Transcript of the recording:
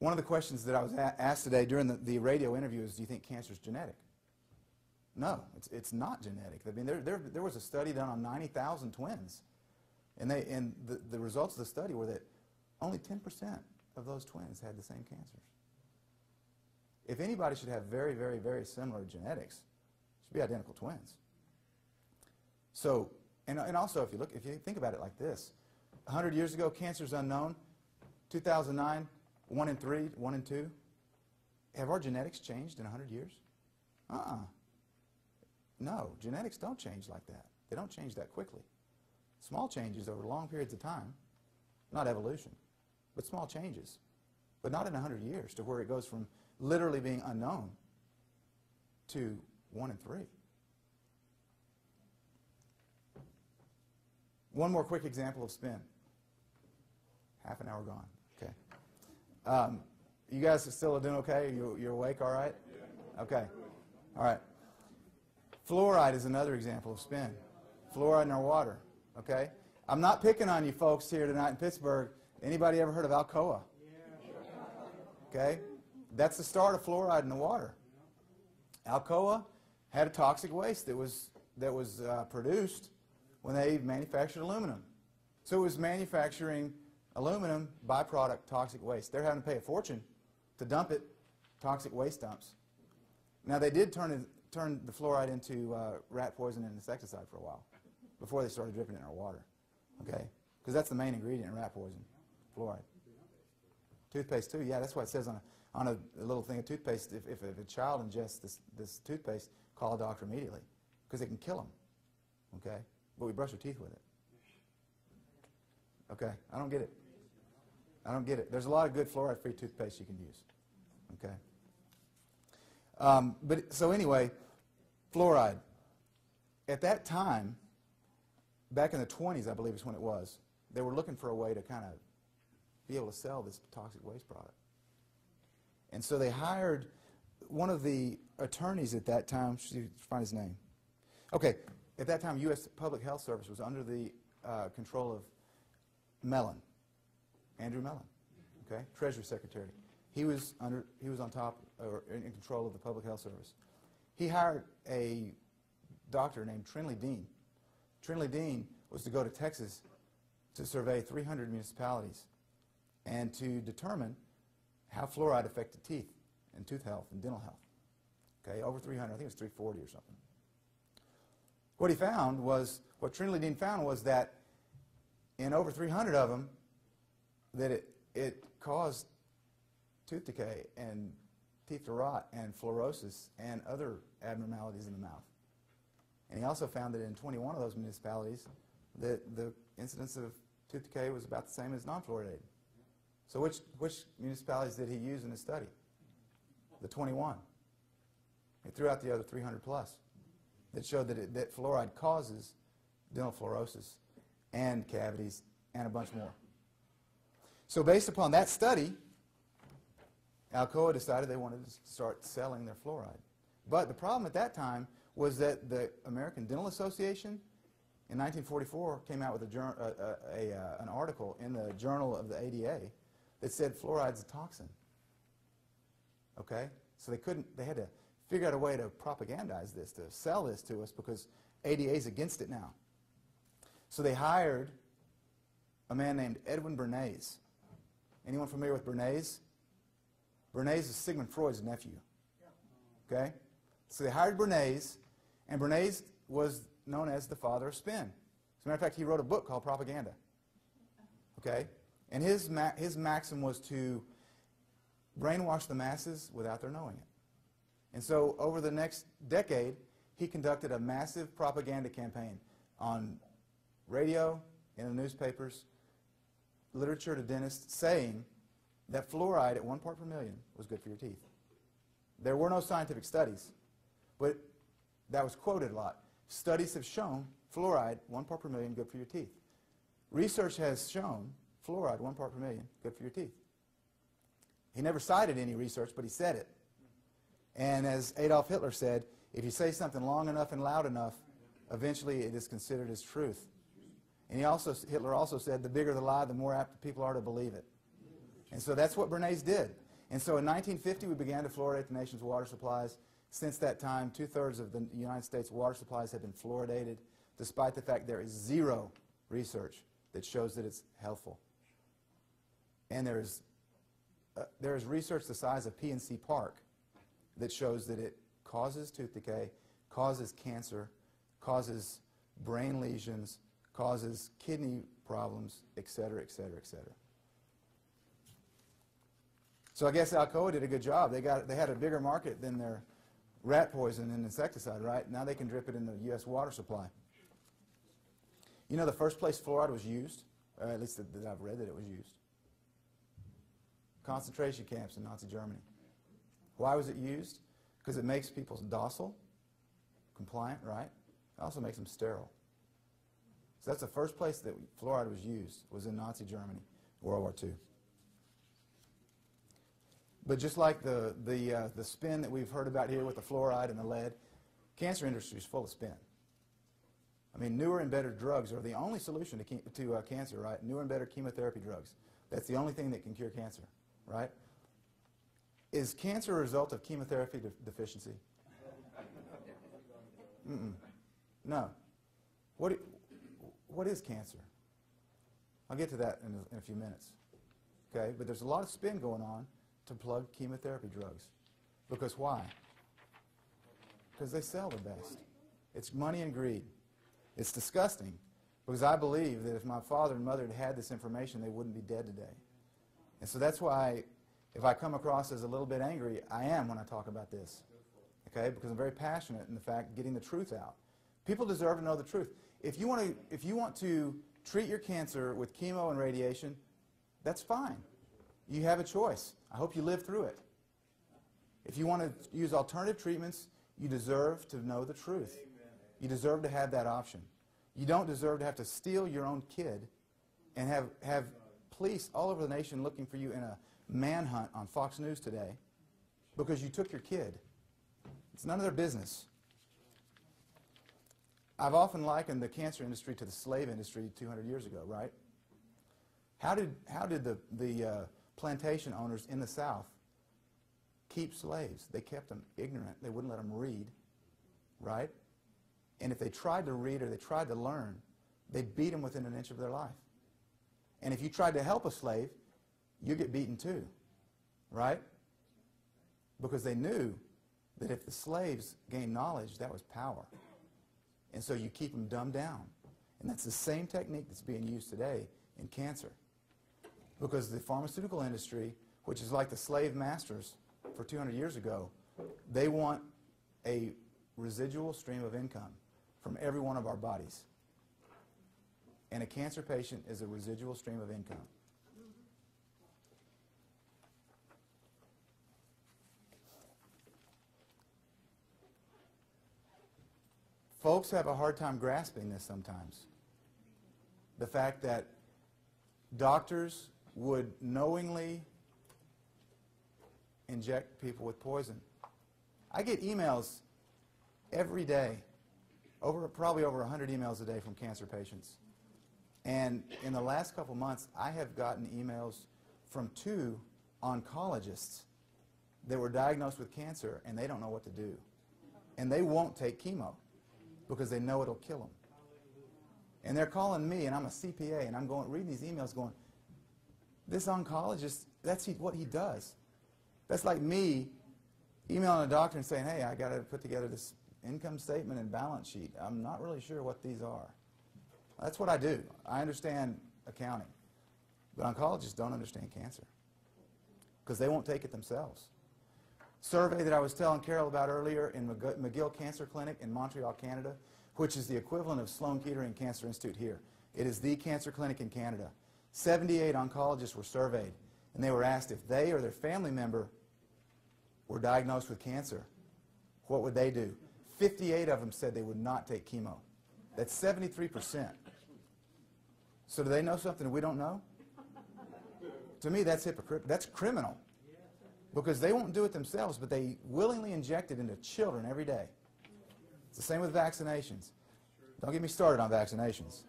One of the questions that I was asked today during the radio interview is, do you think cancer is genetic? No, it's not genetic. I mean, there was a study done on 90,000 twins, and the results of the study were that only 10% of those twins had the same cancers. If anybody should have very, very, very similar genetics, it should be identical twins. So, and also if you think about it like this, 100 years ago, cancer is unknown. 2009, 1 in 3, 1 in 2. Have our genetics changed in 100 years? No, genetics don't change like that. They don't change that quickly. Small changes over long periods of time, not evolution, but small changes. But not in 100 years to where it goes from literally being unknown to 1 in 3. One more quick example of spin. Half an hour gone. Okay. You guys are still doing okay? You're awake all right? Okay. All right. Fluoride is another example of spin. Fluoride in our water. Okay? I'm not picking on you folks here tonight in Pittsburgh. Anybody ever heard of Alcoa? Okay? That's the start of fluoride in the water. Alcoa had a toxic waste that was produced when they manufactured aluminum. So it was manufacturing aluminum byproduct toxic waste. They're having to pay a fortune to dump it, toxic waste dumps. Now they did turn the fluoride into rat poison and insecticide for a while before they started dripping it in our water. Okay? Because that's the main ingredient in rat poison, fluoride. Toothpaste too, yeah, that's why it says on a little thing of toothpaste, if a child ingests this toothpaste, call a doctor immediately because it can kill them. Okay? But we brush our teeth with it. Okay? I don't get it. I don't get it. There's a lot of good fluoride-free toothpaste you can use. Okay? But so anyway, fluoride. At that time, back in the 20s, I believe is when it was, they were looking for a way to kind of be able to sell this toxic waste product. And so they hired one of the attorneys at that time, find his name. Okay, at that time, U.S. Public Health Service was under the control of Mellon, Andrew Mellon, okay, Treasury Secretary. He was on top, or in control of the Public Health Service. He hired a doctor named Trinley Dean. Trinley Dean was to go to Texas to survey 300 municipalities and to determine how fluoride affected teeth and tooth health and dental health. Okay, over 300, I think it was 340 or something. What he found was, what Trinley Dean found was that in over 300 of them, that it caused tooth decay and teeth to rot and fluorosis and other abnormalities in the mouth. And he also found that in 21 of those municipalities, that the incidence of tooth decay was about the same as non-fluoridated. So which municipalities did he use in his study? The 21. He threw out the other 300 plus that showed that fluoride causes dental fluorosis and cavities and a bunch more. So based upon that study, Alcoa decided they wanted to start selling their fluoride. But the problem at that time was that the American Dental Association in 1944 came out with an article in the Journal of the ADA that said fluoride's a toxin. Okay? So they had to figure out a way to propagandize this, to sell this to us, because ADA's against it now. So they hired a man named Edwin Bernays. Anyone familiar with Bernays? Bernays is Sigmund Freud's nephew. Okay? So they hired Bernays, and Bernays was known as the father of spin. As a matter of fact, he wrote a book called Propaganda. Okay? And his maxim was to brainwash the masses without their knowing it. And so over the next decade, he conducted a massive propaganda campaign on radio, in the newspapers, literature to dentists, saying that fluoride at 1 part per million was good for your teeth. There were no scientific studies, but that was quoted a lot. Studies have shown fluoride, 1 part per million, good for your teeth. Research has shown fluoride, 1 part per million, good for your teeth. He never cited any research, but he said it. And as Adolf Hitler said, if you say something long enough and loud enough, eventually it is considered as truth. And Hitler also said, the bigger the lie, the more apt people are to believe it. And so that's what Bernays did. And so in 1950, we began to fluoridate the nation's water supplies. Since that time, 2/3 of the United States water supplies have been fluoridated, despite the fact there is zero research that shows that it's helpful. And there is research the size of PNC Park that shows that it causes tooth decay, causes cancer, causes brain lesions, causes kidney problems, et cetera, et cetera, et cetera. So I guess Alcoa did a good job. They had a bigger market than their rat poison and insecticide, right? Now they can drip it in the U.S. water supply. You know the first place fluoride was used, or at least that I've read that it was used? Concentration camps in Nazi Germany. Why was it used? Because it makes people docile, compliant, right? It also makes them sterile. So that's the first place that fluoride was used, was in Nazi Germany, World War II. But just like the spin that we've heard about here with the fluoride and the lead, cancer industry is full of spin. I mean, newer and better drugs are the only solution to cancer, right? Newer and better chemotherapy drugs. That's the only thing that can cure cancer, right? Is cancer a result of chemotherapy deficiency? No. What is cancer? I'll get to that in a few minutes. Okay, but there's a lot of spin going on to plug chemotherapy drugs. Because why? Because they sell the best. It's money and greed. It's disgusting, because I believe that if my father and mother had had this information, they wouldn't be dead today. And so that's why, if I come across as a little bit angry, I am when I talk about this. Okay, because I'm very passionate in the fact getting the truth out. People deserve to know the truth. If you want to treat your cancer with chemo and radiation, that's fine. You have a choice. I hope you live through it. If you want to use alternative treatments, you deserve to know the truth. You deserve to have that option. You don't deserve to have to steal your own kid and have police all over the nation looking for you in a manhunt on Fox News today because you took your kid. It's none of their business. I've often likened the cancer industry to the slave industry 200 years ago, right? How did the plantation owners in the South keep slaves? They kept them ignorant. They wouldn't let them read, right? And if they tried to read or they tried to learn, they beat them within an inch of their life. And if you tried to help a slave, you get beaten too, right? Because they knew that if the slaves gained knowledge, that was power. And so you keep them dumbed down. And that's the same technique that's being used today in cancer. Because the pharmaceutical industry, which is like the slave masters for 200 years ago, they want a residual stream of income from every one of our bodies. And a cancer patient is a residual stream of income. Folks have a hard time grasping this sometimes. The fact that doctors would knowingly inject people with poison. I get emails every day, probably over 100 emails a day from cancer patients. And in the last couple months, I have gotten emails from 2 oncologists that were diagnosed with cancer, and they don't know what to do. And they won't take chemo because they know it'll kill them. And they're calling me, and I'm a CPA, and I'm reading these emails going, this oncologist, that's what he does. That's like me emailing a doctor and saying, hey, I got to put together this income statement and balance sheet. I'm not really sure what these are. That's what I do. I understand accounting. But oncologists don't understand cancer because they won't take it themselves. Survey that I was telling Carol about earlier in McGill Cancer Clinic in Montreal, Canada, which is the equivalent of Sloan Kettering Cancer Institute here. It is the cancer clinic in Canada. 78 oncologists were surveyed, and they were asked if they or their family member were diagnosed with cancer, what would they do? 58 of them said they would not take chemo. That's 73%. So do they know something we don't know? To me, that's hypocritical. That's criminal. Because they won't do it themselves, but they willingly inject it into children every day. It's the same with vaccinations. Don't get me started on vaccinations.